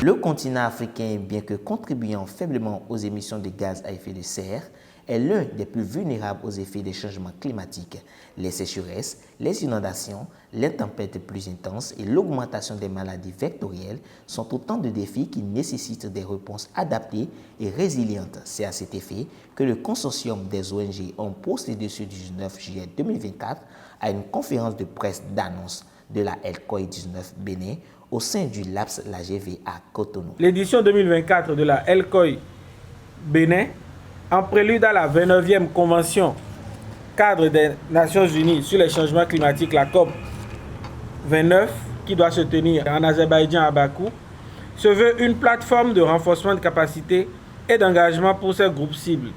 Le continent africain, bien que contribuant faiblement aux émissions de gaz à effet de serre, est l'un des plus vulnérables aux effets des changements climatiques. Les sécheresses, les inondations, les tempêtes plus intenses et l'augmentation des maladies vectorielles sont autant de défis qui nécessitent des réponses adaptées et résilientes. C'est à cet effet que le consortium des ONG ont procédé ce 19 juillet 2024 à une conférence de presse d'annonce de la LCOI 19 Bénin au sein du LAPS LAGV à Cotonou. L'édition 2024 de la LCOI Bénin, en prélude à la 29e Convention cadre des Nations Unies sur les changements climatiques, la COP 29, qui doit se tenir en Azerbaïdjan à Bakou, se veut une plateforme de renforcement de capacité et d'engagement pour ces groupes cibles.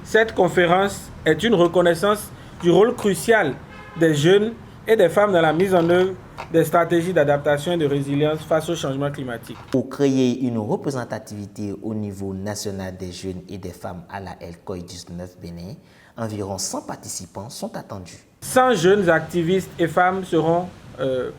Cette conférence est une reconnaissance du rôle crucial des jeunes et des femmes dans la mise en œuvre des stratégies d'adaptation et de résilience face au changement climatique. Pour créer une représentativité au niveau national des jeunes et des femmes à la LCOI 19 Bénin, environ 100 participants sont attendus. 100 jeunes activistes et femmes seront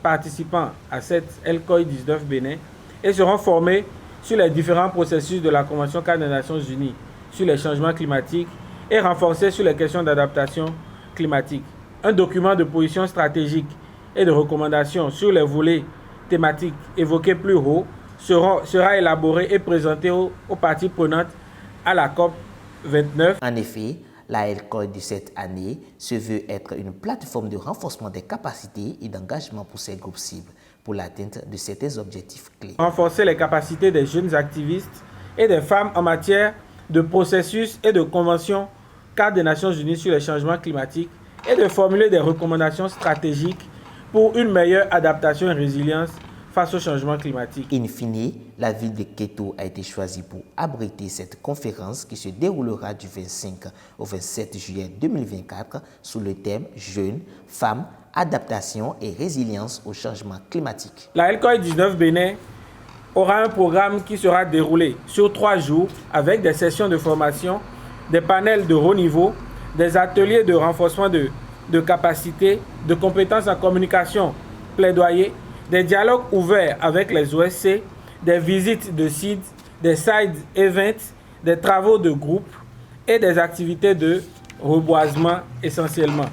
participants à cette LCOI 19 Bénin et seront formés sur les différents processus de la Convention cadre des Nations Unies sur les changements climatiques et renforcés sur les questions d'adaptation climatique. Un document de position stratégique et de recommandations sur les volets thématiques évoqués plus haut sera élaboré et présenté aux parties prenantes à la COP 29. En effet, la LCOI de cette année se veut être une plateforme de renforcement des capacités et d'engagement pour ces groupes cibles pour l'atteinte de certains objectifs clés. Renforcer les capacités des jeunes activistes et des femmes en matière de processus et de conventions cadre des Nations Unies sur les changements climatiques et de formuler des recommandations stratégiques pour une meilleure adaptation et résilience face au changement climatique. In fine, la ville de Kéto a été choisie pour abriter cette conférence qui se déroulera du 25 au 27 juillet 2024 sous le thème « Jeunes, femmes, adaptation et résilience au changement climatique ». La LCOI 19 Bénin aura un programme qui sera déroulé sur 3 jours avec des sessions de formation, des panels de haut niveau, des ateliers de renforcement de capacités, de compétences en communication, plaidoyer, des dialogues ouverts avec les OSC, des visites de sites, des side events, des travaux de groupe et des activités de reboisement essentiellement.